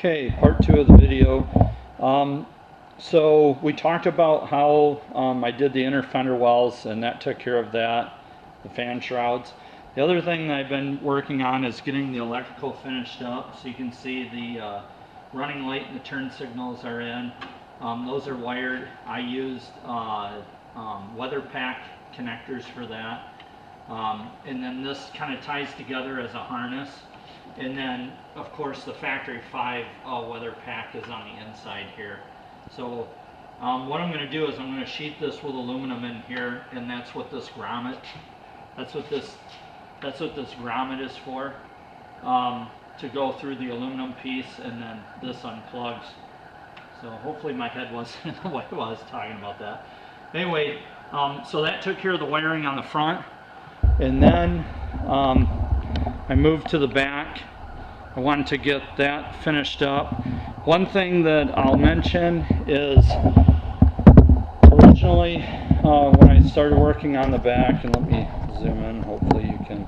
Okay, part 2 of the video. So we talked about how I did the inner fender wells, and that took care of that, the fan shrouds. The other thing that I've been working on is getting the electrical finished up. So you can see the running light and the turn signals are in. Those are wired. I used weather pack connectors for that. And then this kind of ties together as a harness. And then, of course, the factory 5 weather pack is on the inside here. So what I'm going to do is I'm going to sheath this with aluminum in here, and that's what this grommet. That's what this grommet is for, to go through the aluminum piece, and then this unplugs. So hopefully my head wasn't in the way while I was talking about that. Anyway, so that took care of the wiring on the front, and then I moved to the back. I wanted to get that finished up. One thing that I'll mention is originally when I started working on the back, and let me zoom in, hopefully you can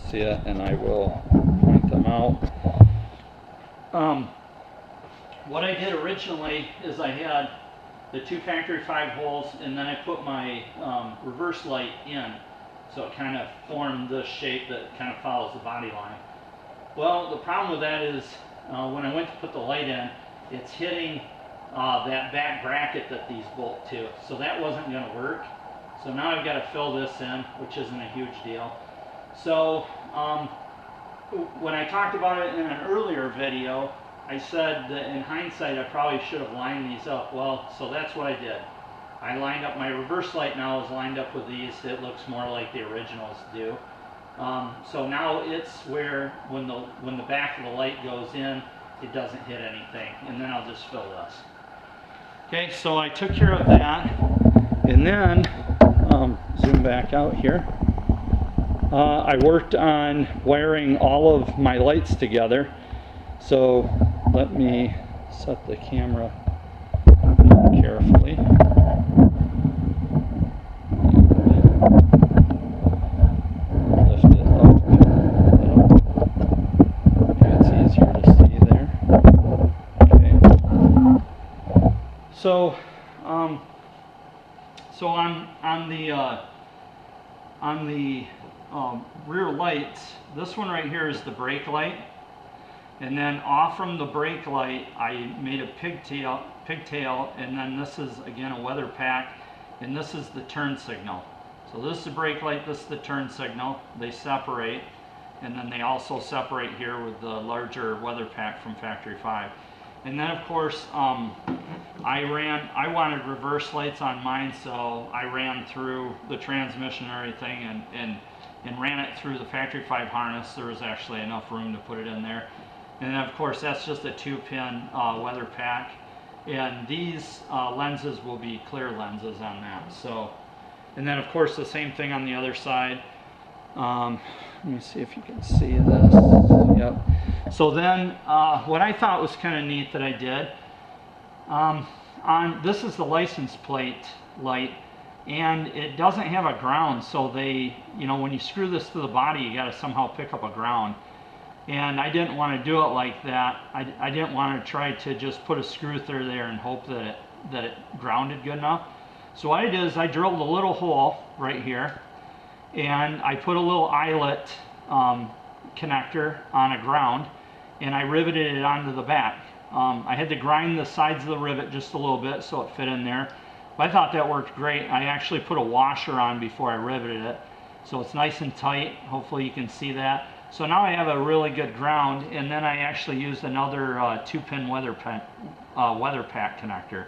see it, and I will point them out. What I did originally is I had the 2 factory 5 holes, and then I put my reverse light in, so it kind of formed this shape that kind of follows the body line. Well, the problem with that is when I went to put the light in, it's hitting that back bracket that these bolt to, so that wasn't going to work. So now I've got to fill this in, which isn't a huge deal. So when I talked about it in an earlier video, I said that in hindsight I probably should have lined these up. Well, so that's what I did. I lined up my reverse light. Now is lined up with these. It looks more like the originals do. So now it's where when the back of the light goes in, it doesn't hit anything, and then I'll just fill this. Okay, so I took care of that, and then zoom back out here. I worked on wiring all of my lights together. So let me set the camera carefully. So on the rear lights, this one right here is the brake light, and then off from the brake light I made a pigtail, and then this is again a weather pack, and this is the turn signal. So this is the brake light, this is the turn signal. They separate, and then they also separate here with the larger weather pack from factory 5. And then of course I wanted reverse lights on mine, so I ran through the transmission and everything, and ran it through the factory 5 harness. There was actually enough room to put it in there. And then of course that's just a 2-pin weather pack, and these lenses will be clear lenses on that. So, and then of course the same thing on the other side. Let me see if you can see this. Yep. So then what I thought was kind of neat that I did, this is the license plate light, and it doesn't have a ground, so when you screw this to the body, you got to somehow pick up a ground. And I didn't want to do it like that. I didn't want to try to just put a screw through there and hope that it grounded good enough. So what I did is I drilled a little hole right here, and I put a little eyelet connector on a ground, and I riveted it onto the back. I had to grind the sides of the rivet just a little bit so it fit in there, but I thought that worked great. I actually put a washer on before I riveted it, so it's nice and tight. Hopefully you can see that. So now I have a really good ground, and then I actually used another 2-pin weather pack connector.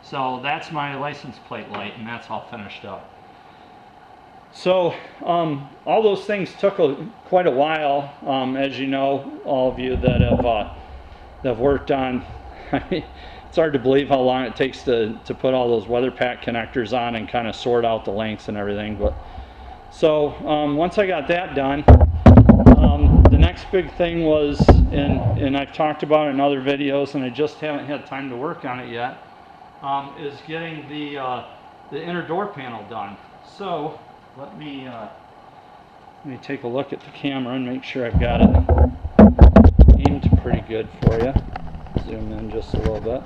So that's my license plate light, and that's all finished up. So all those things took quite a while, as you know, all of you that have worked on. It's hard to believe how long it takes to put all those weather pack connectors on and kind of sort out the lengths and everything. But so once I got that done, the next big thing was, and I've talked about it in other videos, and I just haven't had time to work on it yet, is getting the inner door panel done. So let me take a look at the camera and make sure I've got it aimed pretty good for you. just a little bit.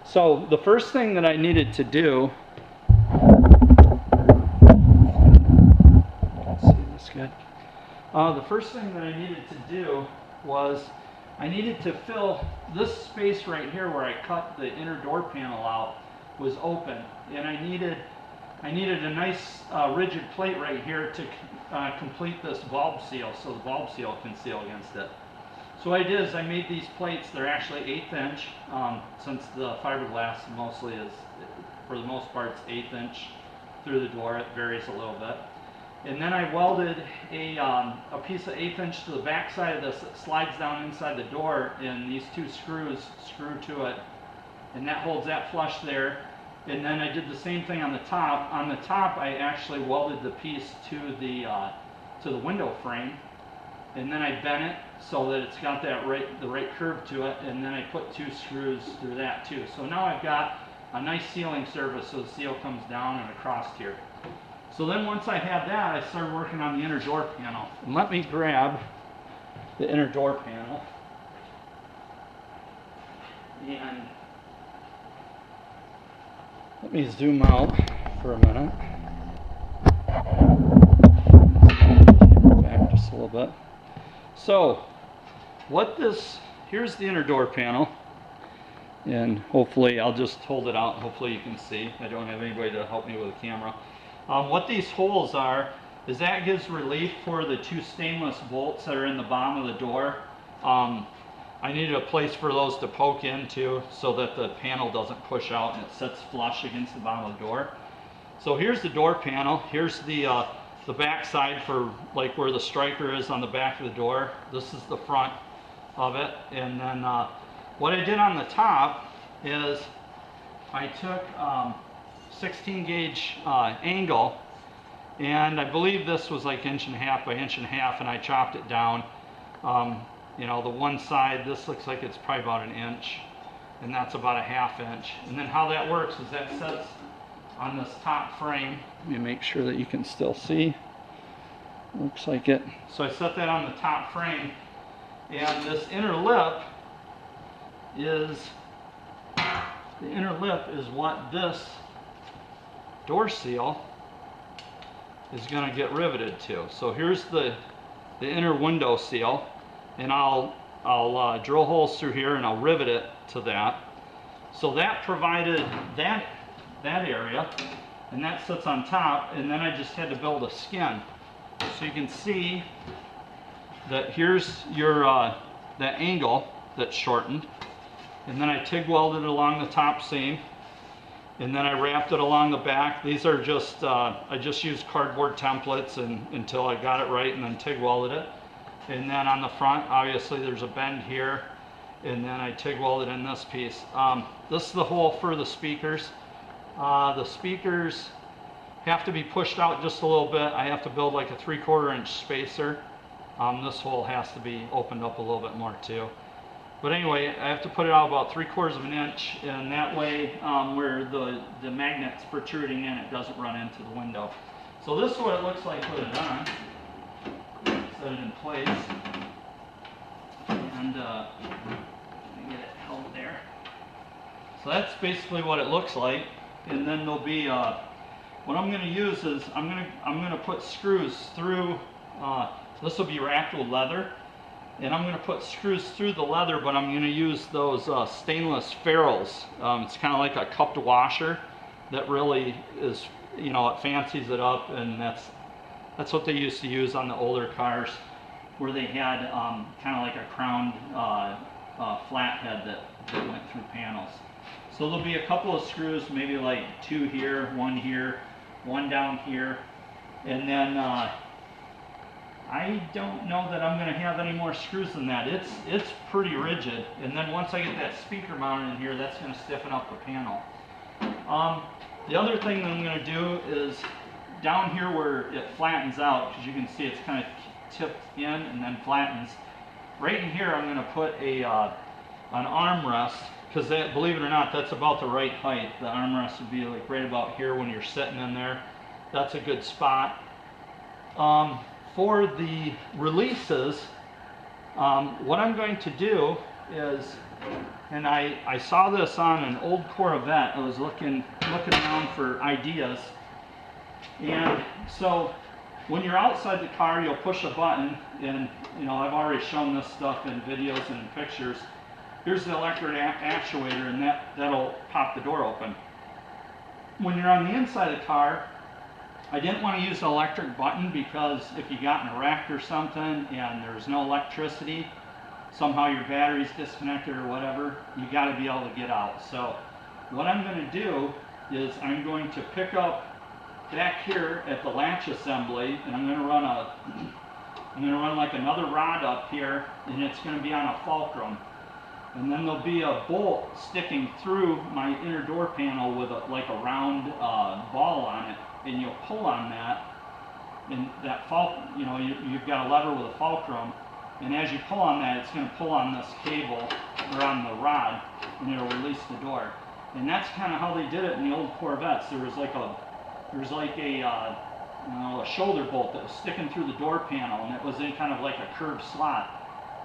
So the first thing that I needed to do, let's see this good. The first thing that I needed to do was I needed to fill this space right here where I cut the inner door panel out was open, and I needed a nice rigid plate right here to complete this bulb seal, so the bulb seal can seal against it. So what I did is I made these plates. They're actually 1/8 inch, since the fiberglass mostly is, for the most part, it's 1/8 inch through the door. It varies a little bit. And then I welded a piece of 1/8 inch to the back side of this that slides down inside the door, and these 2 screws screw to it, and that holds that flush there. And then I did the same thing on the top. On the top, I actually welded the piece to the window frame, and then I bent it so that it's got that the right curve to it, and then I put 2 screws through that too. So now I've got a nice sealing surface, so the seal comes down and across here. So then once I had that, I started working on the inner door panel. And let me grab the inner door panel. And let me zoom out for a minute. Back just a little bit. So here's the inner door panel. And hopefully I'll just hold it out. Hopefully you can see. I don't have anybody to help me with a camera. What these holes are is that gives relief for the 2 stainless bolts that are in the bottom of the door. I needed a place for those to poke into so that the panel doesn't push out and it sits flush against the bottom of the door. So here's the door panel. Here's the back side for like where the striker is on the back of the door. This is the front of it. And then what I did on the top is I took 16 gauge angle, and I believe this was like 1.5 by 1.5 and I chopped it down. You know, the one side, this looks like it's probably about 1 inch, and that's about 1/2 inch. And then how that works is that sets on this top frame. Let me make sure that you can still see. Looks like it. So I set that on the top frame, and this inner lip is what this door seal is going to get riveted to. So here's the inner window seal, and I'll drill holes through here and I'll rivet it to that. So that provided that area, and that sits on top, and then I just had to build a skin. So you can see that here's your that angle that's shortened, and then I TIG welded it along the top seam, and then I wrapped it along the back. These are just I just used cardboard templates until I got it right, and then TIG welded it. And then on the front, obviously there's a bend here, and then I TIG welded in this piece. This is the hole for the speakers. The speakers have to be pushed out just a little bit. I have to build like a 3/4 inch spacer. This hole has to be opened up a little bit more too. But anyway, I have to put it out about 3/4 inch, and that way where the magnet's protruding in, it doesn't run into the window. So this is what it looks like with it on. Set it in place, and let me get it held there. So that's basically what it looks like. And then there'll be what I'm going to use is I'm going to put screws through. This will be wrapped with leather, and I'm going to put screws through the leather, but I'm going to use those stainless ferrules. It's kind of like a cupped washer that really is, you know, it fancies it up, and that's what they used to use on the older cars, where they had kind of like a crowned flathead that went through panels. So there'll be a couple of screws, maybe like 2 here, 1 down here, and then I don't know that I'm going to have any more screws than that. It's pretty rigid, and then once I get that speaker mounted in here, that's going to stiffen up the panel. The other thing that I'm going to do is down here where it flattens out, because you can see it's kind of tipped in and then flattens. Right in here, I'm going to put an armrest, because believe it or not, that's about the right height. The armrest would be like right about here when you're sitting in there. That's a good spot. For the releases, What I'm going to do is, and I saw this on an old Corvette. I was looking around for ideas, and so when you're outside the car, you'll push a button, and I've already shown this stuff in videos and in pictures. Here's the electric actuator, and that'll pop the door open. When you're on the inside of the car, I didn't want to use the electric button because if you got in a wreck or something and there's no electricity, somehow your battery's disconnected or whatever, you got to be able to get out. So what I'm going to do is I'm going to pick up back here at the latch assembly, and I'm going to run like another rod up here, and it's going to be on a fulcrum. And then there'll be a bolt sticking through my inner door panel with like a round ball on it, and you'll pull on that, and that you've got a lever with a fulcrum, and as you pull on that, it's going to pull on this cable or on the rod, and it'll release the door. And that's kind of how they did it in the old Corvettes. There was like a shoulder bolt that was sticking through the door panel, and it was in kind of like a curved slot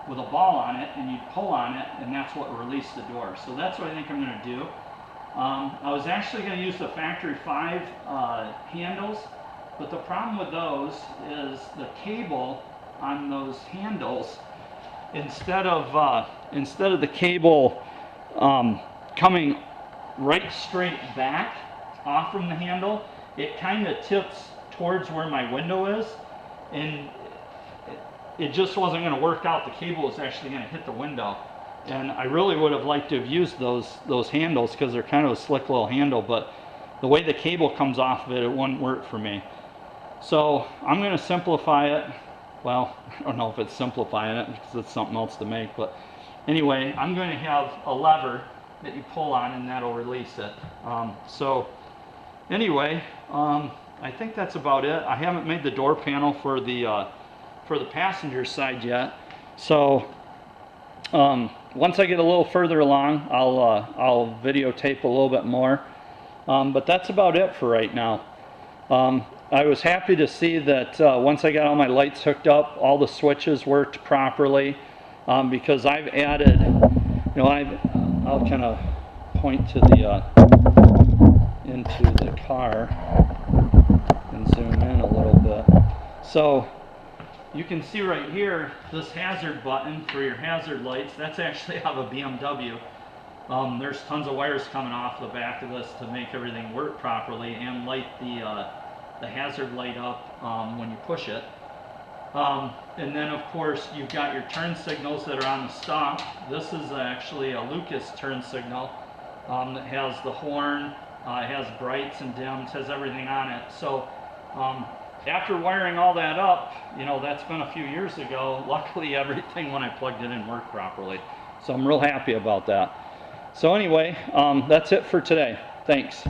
with a ball on it, and you'd pull on it, and that's what released the door. So that's what I think I'm going to do. I was actually going to use the Factory 5 handles, but the problem with those is the cable on those handles, instead of the cable coming right straight back off from the handle, it kind of tips towards where my window is, and it just wasn't going to work out. The cable was actually going to hit the window, and I really would have liked to have used those handles because they're kind of a slick little handle, but the way the cable comes off of it, it wouldn't work for me. So I'm going to simplify it. Well, I don't know if it's simplifying it because it's something else to make, but anyway, I'm going to have a lever that you pull on, and that'll release it. So anyway, I think that's about it. I haven't made the door panel for the passenger side yet, so once I get a little further along, I'll videotape a little bit more, but that's about it for right now. I was happy to see that once I got all my lights hooked up, all the switches worked properly, because I've added, I'll kind of point to into the car and zoom in a little bit. So you can see right here, this hazard button for your hazard lights, that's actually out of a BMW. There's tons of wires coming off the back of this to make everything work properly and light the hazard light up when you push it. And then of course you've got your turn signals that are on the stock. This is actually a Lucas turn signal that has the horn, it has brights and dims, has everything on it. So after wiring all that up, that's been a few years ago, luckily everything when I plugged it in worked properly. So I'm real happy about that. So anyway, that's it for today. Thanks.